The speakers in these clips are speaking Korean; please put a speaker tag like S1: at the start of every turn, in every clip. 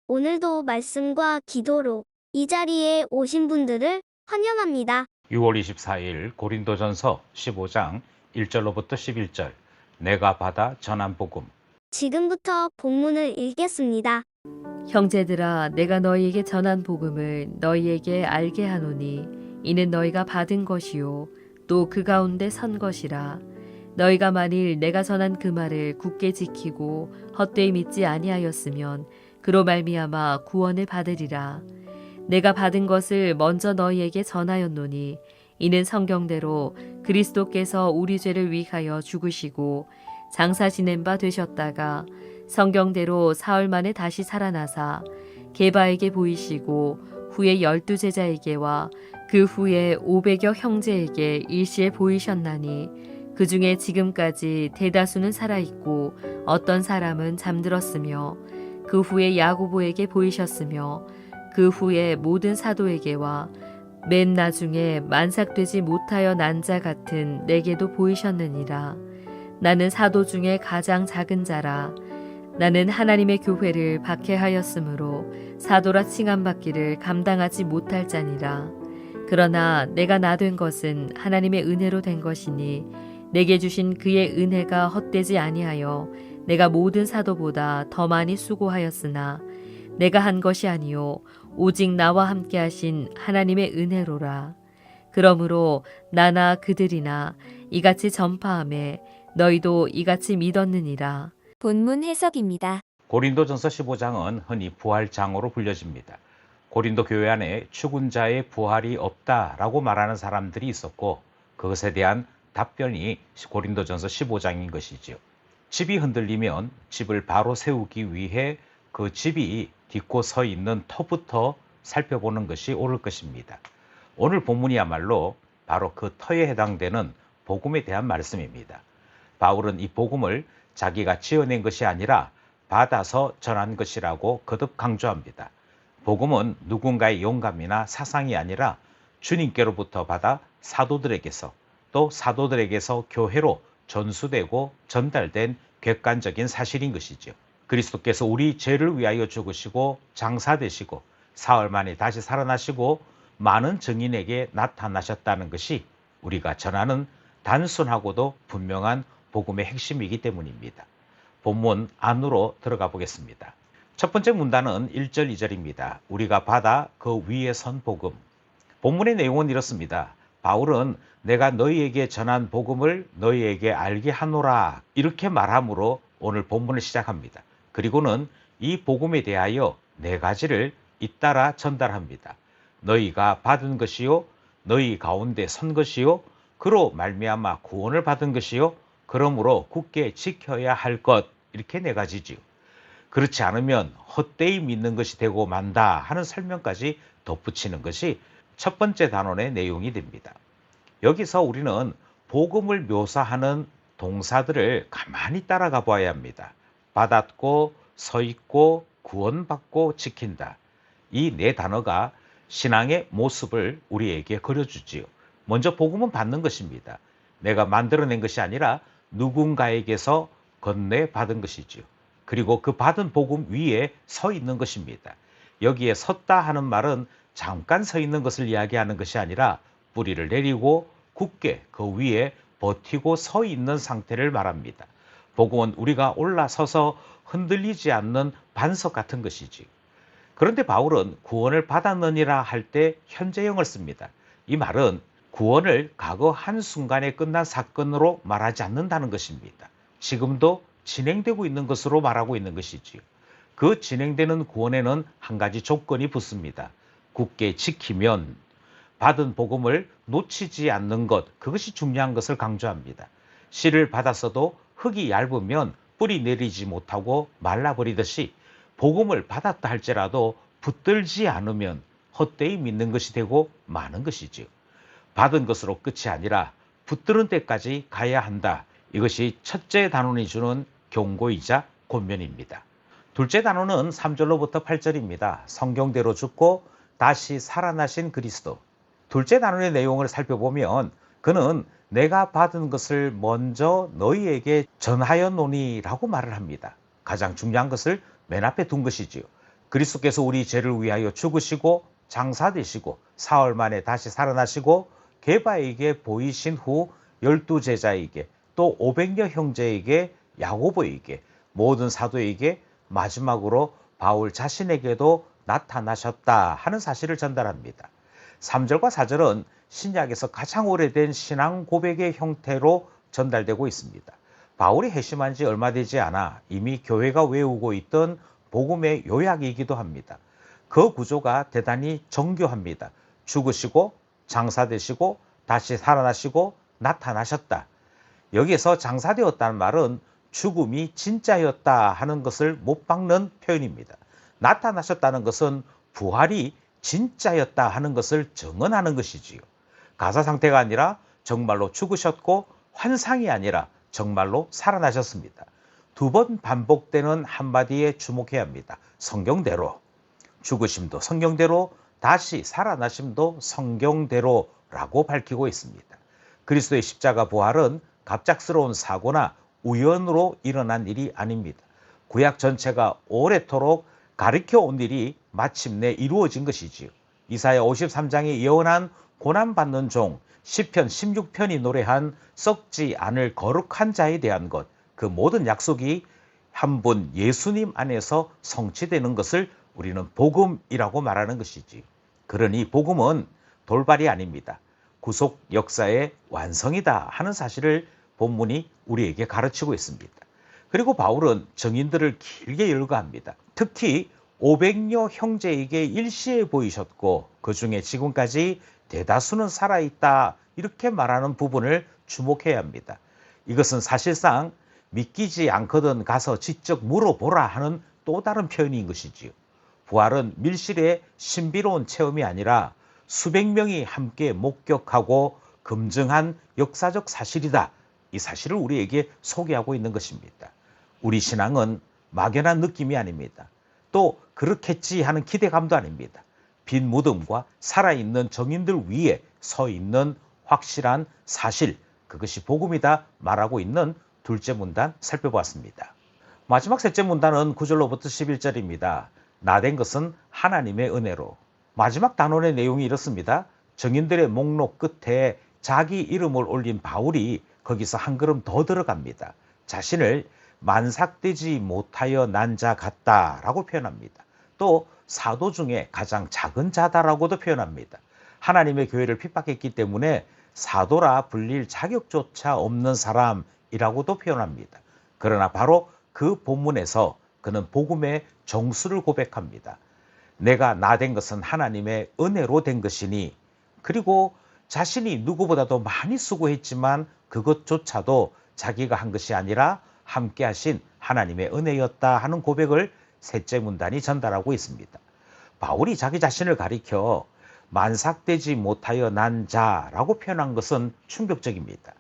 S1: 오늘도 말씀과 기도로 이 자리에 오신 분들을 환영합니다.
S2: 6월 24일 고린도전서 15장 1절로부터 11절 내가 받아 전한 복음.
S1: 지금부터 본문을 읽겠습니다.
S3: 형제들아, 내가 너희에게 전한 복음을 너희에게 알게 하노니 이는 너희가 받은 것이요 또 그 가운데 선 것이라. 너희가 만일 내가 전한 그 말을 굳게 지키고 헛되이 믿지 아니하였으면 그로 말미암아 구원을 받으리라. 내가 받은 것을 먼저 너희에게 전하였노니 이는 성경대로 그리스도께서 우리 죄를 위하여 죽으시고 장사 지낸 바 되셨다가 성경대로 사흘 만에 다시 살아나사 게바에게 보이시고 후에 12 제자에게와 그 후에 500여 형제에게 일시에 보이셨나니 그 중에 지금까지 대다수는 살아있고 어떤 사람은 잠들었으며 그 후에 야고보에게 보이셨으며 그 후에 모든 사도에게와 맨 나중에 만삭되지 못하여 난 자 같은 내게도 보이셨느니라. 나는 사도 중에 가장 작은 자라. 나는 하나님의 교회를 박해하였으므로 사도라 칭함받기를 감당하지 못할 자니라. 그러나 내가 나 된 것은 하나님의 은혜로 된 것이니 내게 주신 그의 은혜가 헛되지 아니하여 내가 모든 사도보다 더 많이 수고하였으나 내가 한 것이 아니요 오직 나와 함께 하신 하나님의 은혜로라. 그러므로 나나 그들이나 이같이 전파하매 너희도 이같이 믿었느니라.
S1: 본문 해석입니다.
S2: 고린도전서 15장은 흔히 부활장으로 불려집니다. 고린도 교회 안에 죽은 자의 부활이 없다라고 말하는 사람들이 있었고 그것에 대한 답변이 고린도전서 15장인 것이지요. 집이 흔들리면 집을 바로 세우기 위해 그 집이 딛고 서 있는 터부터 살펴보는 것이 옳을 것입니다. 오늘 본문이야말로 바로 그 터에 해당되는 복음에 대한 말씀입니다. 바울은 이 복음을 자기가 지어낸 것이 아니라 받아서 전한 것이라고 거듭 강조합니다. 복음은 누군가의 영감이나 사상이 아니라 주님께로부터 받아 사도들에게서 또 사도들에게서 교회로 전수되고 전달된 객관적인 사실인 것이죠. 그리스도께서 우리 죄를 위하여 죽으시고 장사되시고 사흘 만에 다시 살아나시고 많은 증인에게 나타나셨다는 것이 우리가 전하는 단순하고도 분명한 복음의 핵심이기 때문입니다. 본문 안으로 들어가 보겠습니다. 첫 번째 문단은 1절 2절입니다. 우리가 받아 그 위에 선 복음. 본문의 내용은 이렇습니다. 바울은 내가 너희에게 전한 복음을 너희에게 알게 하노라 이렇게 말함으로 오늘 본문을 시작합니다. 그리고는 이 복음에 대하여 네 가지를 잇따라 전달합니다. 너희가 받은 것이요 너희 가운데 선 것이요 그로 말미암아 구원을 받은 것이요 그러므로 굳게 지켜야 할 것 이렇게 네 가지지요. 그렇지 않으면 헛되이 믿는 것이 되고 만다 하는 설명까지 덧붙이는 것이 첫 번째 단원의 내용이 됩니다. 여기서 우리는 복음을 묘사하는 동사들을 가만히 따라가 봐야 합니다. 받았고 서 있고 구원받고 지킨다. 이 네 단어가 신앙의 모습을 우리에게 그려주지요. 먼저 복음은 받는 것입니다. 내가 만들어낸 것이 아니라 누군가에게서 건네받은 것이지요. 그리고 그 받은 복음 위에 서 있는 것입니다. 여기에 섰다 하는 말은 잠깐 서 있는 것을 이야기하는 것이 아니라 뿌리를 내리고 굳게 그 위에 버티고 서 있는 상태를 말합니다. 복음은 우리가 올라서서 흔들리지 않는 반석 같은 것이지. 그런데 바울은 구원을 받았느니라 할 때 현재형을 씁니다. 이 말은 구원을 과거 한순간에 끝난 사건으로 말하지 않는다는 것입니다. 지금도 진행되고 있는 것으로 말하고 있는 것이지요. 그 진행되는 구원에는 한 가지 조건이 붙습니다. 굳게 지키면 받은 복음을 놓치지 않는 것, 그것이 중요한 것을 강조합니다. 씨를 받았어도 흙이 얇으면 뿌리 내리지 못하고 말라버리듯이 복음을 받았다 할지라도 붙들지 않으면 헛되이 믿는 것이 되고 마는 것이지요. 받은 것으로 끝이 아니라 붙드는 데까지 가야 한다. 이것이 첫째 단원이 주는 경고이자 권면입니다. 둘째 단원은 3절로부터 8절입니다. 성경대로 죽고 다시 살아나신 그리스도. 둘째 단원의 내용을 살펴보면 그는 내가 받은 것을 먼저 너희에게 전하였노니라고 말을 합니다. 가장 중요한 것을 맨 앞에 둔 것이지요. 그리스도께서 우리 죄를 위하여 죽으시고 장사되시고 사흘 만에 다시 살아나시고 게바에게 보이신 후 12제자에게 또 500여 형제에게 야고보에게 모든 사도에게 마지막으로 바울 자신에게도 나타나셨다 하는 사실을 전달합니다. 3절과 4절은 신약에서 가장 오래된 신앙 고백의 형태로 전달되고 있습니다. 바울이 회심한 지 얼마 되지 않아 이미 교회가 외우고 있던 복음의 요약이기도 합니다. 그 구조가 대단히 정교합니다. 죽으시고 장사되시고 다시 살아나시고 나타나셨다. 여기에서 장사되었다는 말은 죽음이 진짜였다 하는 것을 못 박는 표현입니다. 나타나셨다는 것은 부활이 진짜였다 하는 것을 증언하는 것이지요. 가사 상태가 아니라 정말로 죽으셨고 환상이 아니라 정말로 살아나셨습니다. 두 번 반복되는 한마디에 주목해야 합니다. 성경대로, 죽으심도 성경대로, 다시 살아나심도 성경대로라고 밝히고 있습니다. 그리스도의 십자가 부활은 갑작스러운 사고나 우연으로 일어난 일이 아닙니다. 구약 전체가 오래도록 가르쳐 온 일이 마침내 이루어진 것이지요. 이사야 53장이 예언한 고난받는 종, 시편 16편이 노래한 썩지 않을 거룩한 자에 대한 것, 그 모든 약속이 한 분 예수님 안에서 성취되는 것을 우리는 복음이라고 말하는 것이지. 그러니 복음은 돌발이 아닙니다. 구속 역사의 완성이다 하는 사실을 본문이 우리에게 가르치고 있습니다. 그리고 바울은 증인들을 길게 열거합니다. 특히 500여 형제에게 일시에 보이셨고 그 중에 지금까지 대다수는 살아있다 이렇게 말하는 부분을 주목해야 합니다. 이것은 사실상 믿기지 않거든 가서 직접 물어보라 하는 또 다른 표현인 것이지요. 부활은 밀실의 신비로운 체험이 아니라 수백 명이 함께 목격하고 검증한 역사적 사실이다. 이 사실을 우리에게 소개하고 있는 것입니다. 우리 신앙은 막연한 느낌이 아닙니다. 또 그렇겠지 하는 기대감도 아닙니다. 빈 무덤과 살아있는 증인들 위에 서 있는 확실한 사실, 그것이 복음이다 말하고 있는 둘째 문단 살펴보았습니다. 마지막 셋째 문단은 9절로부터 11절입니다. 나된 것은 하나님의 은혜로. 마지막 단원의 내용이 이렇습니다. 증인들의 목록 끝에 자기 이름을 올린 바울이 거기서 한 걸음 더 들어갑니다. 자신을 만삭되지 못하여 난 자 같다라고 표현합니다. 또 사도 중에 가장 작은 자다라고도 표현합니다. 하나님의 교회를 핍박했기 때문에 사도라 불릴 자격조차 없는 사람이라고도 표현합니다. 그러나 바로 그 본문에서 그는 복음의 정수를 고백합니다. 내가 나된 것은 하나님의 은혜로 된 것이니, 그리고 자신이 누구보다도 많이 수고했지만 그것조차도 자기가 한 것이 아니라 함께 하신 하나님의 은혜였다 하는 고백을 셋째 문단이 전달하고 있습니다. 바울이 자기 자신을 가리켜 만삭되지 못하여 난 자라고 표현한 것은 충격적입니다.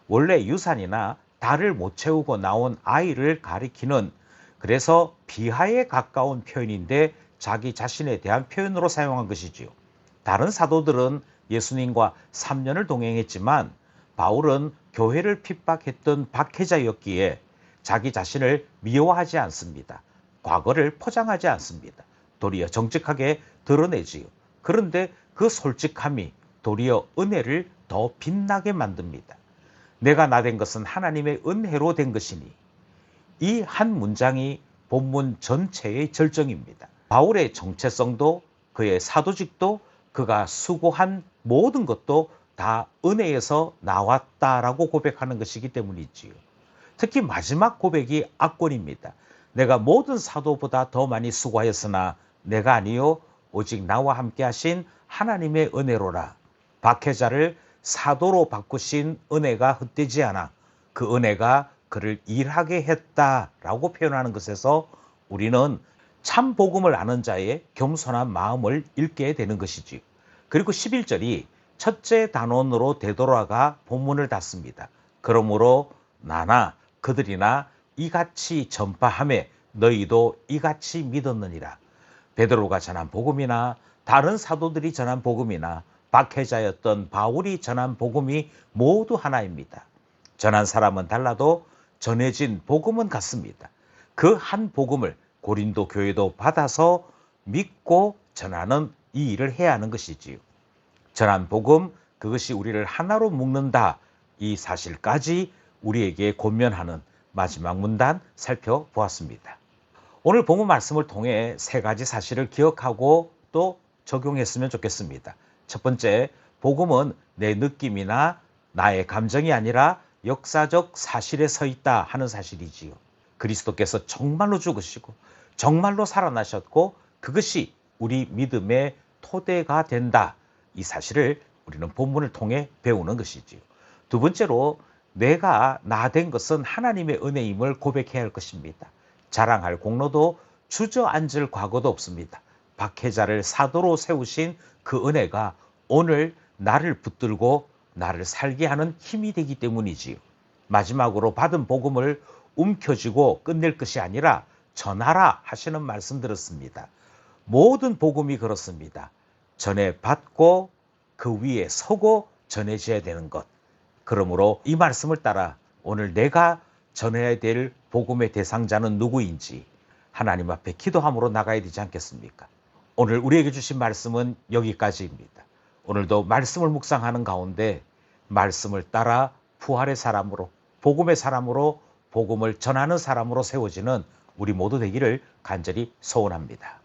S2: 원래 유산이나 달을 못 채우고 나온 아이를 가리키는, 그래서 비하에 가까운 표현인데 자기 자신에 대한 표현으로 사용한 것이지요. 다른 사도들은 예수님과 3년을 동행했지만 바울은 교회를 핍박했던 박해자였기에 자기 자신을 미워하지 않습니다. 과거를 포장하지 않습니다. 도리어 정직하게 드러내지요. 그런데 그 솔직함이 도리어 은혜를 더 빛나게 만듭니다. 내가 나된 것은 하나님의 은혜로 된 것이니, 이 한 문장이 본문 전체의 절정입니다. 바울의 정체성도 그의 사도직도 그가 수고한 모든 것도 다 은혜에서 나왔다라고 고백하는 것이기 때문이지요. 특히 마지막 고백이 압권입니다. 내가 모든 사도보다 더 많이 수고하였으나 내가 아니요 오직 나와 함께 하신 하나님의 은혜로라. 박해자를 사도로 바꾸신 은혜가 헛되지 않아 그 은혜가 그를 일하게 했다라고 표현하는 것에서 우리는 참 복음을 아는 자의 겸손한 마음을 읽게 되는 것이지요. 그리고 11절이 첫째 단원으로 되돌아가 본문을 닫습니다. 그러므로 나나 그들이나 이같이 전파하매 너희도 이같이 믿었느니라. 베드로가 전한 복음이나 다른 사도들이 전한 복음이나 박해자였던 바울이 전한 복음이 모두 하나입니다. 전한 사람은 달라도 전해진 복음은 같습니다. 그 한 복음을 고린도 교회도 받아서 믿고 전하는 이 일을 해야 하는 것이지요. 전한 복음, 그것이 우리를 하나로 묶는다. 이 사실까지 우리에게 권면하는 마지막 문단 살펴보았습니다. 오늘 본문 말씀을 통해 세 가지 사실을 기억하고 또 적용했으면 좋겠습니다. 첫 번째, 복음은 내 느낌이나 나의 감정이 아니라 역사적 사실에 서 있다 하는 사실이지요. 그리스도께서 정말로 죽으시고 정말로 살아나셨고 그것이 우리 믿음의 토대가 된다. 이 사실을 우리는 본문을 통해 배우는 것이지요. 두 번째로 내가 나 된 것은 하나님의 은혜임을 고백해야 할 것입니다. 자랑할 공로도 주저앉을 과거도 없습니다. 박해자를 사도로 세우신 그 은혜가 오늘 나를 붙들고 나를 살게 하는 힘이 되기 때문이지요. 마지막으로 받은 복음을 움켜쥐고 끝낼 것이 아니라 전하라 하시는 말씀 들었습니다. 모든 복음이 그렇습니다. 전해 받고 그 위에 서고 전해져야 되는 것. 그러므로 이 말씀을 따라 오늘 내가 전해야 될 복음의 대상자는 누구인지 하나님 앞에 기도함으로 나가야 되지 않겠습니까? 오늘 우리에게 주신 말씀은 여기까지입니다. 오늘도 말씀을 묵상하는 가운데 말씀을 따라 부활의 사람으로, 복음의 사람으로, 복음을 전하는 사람으로 세워지는 우리 모두 되기를 간절히 소원합니다.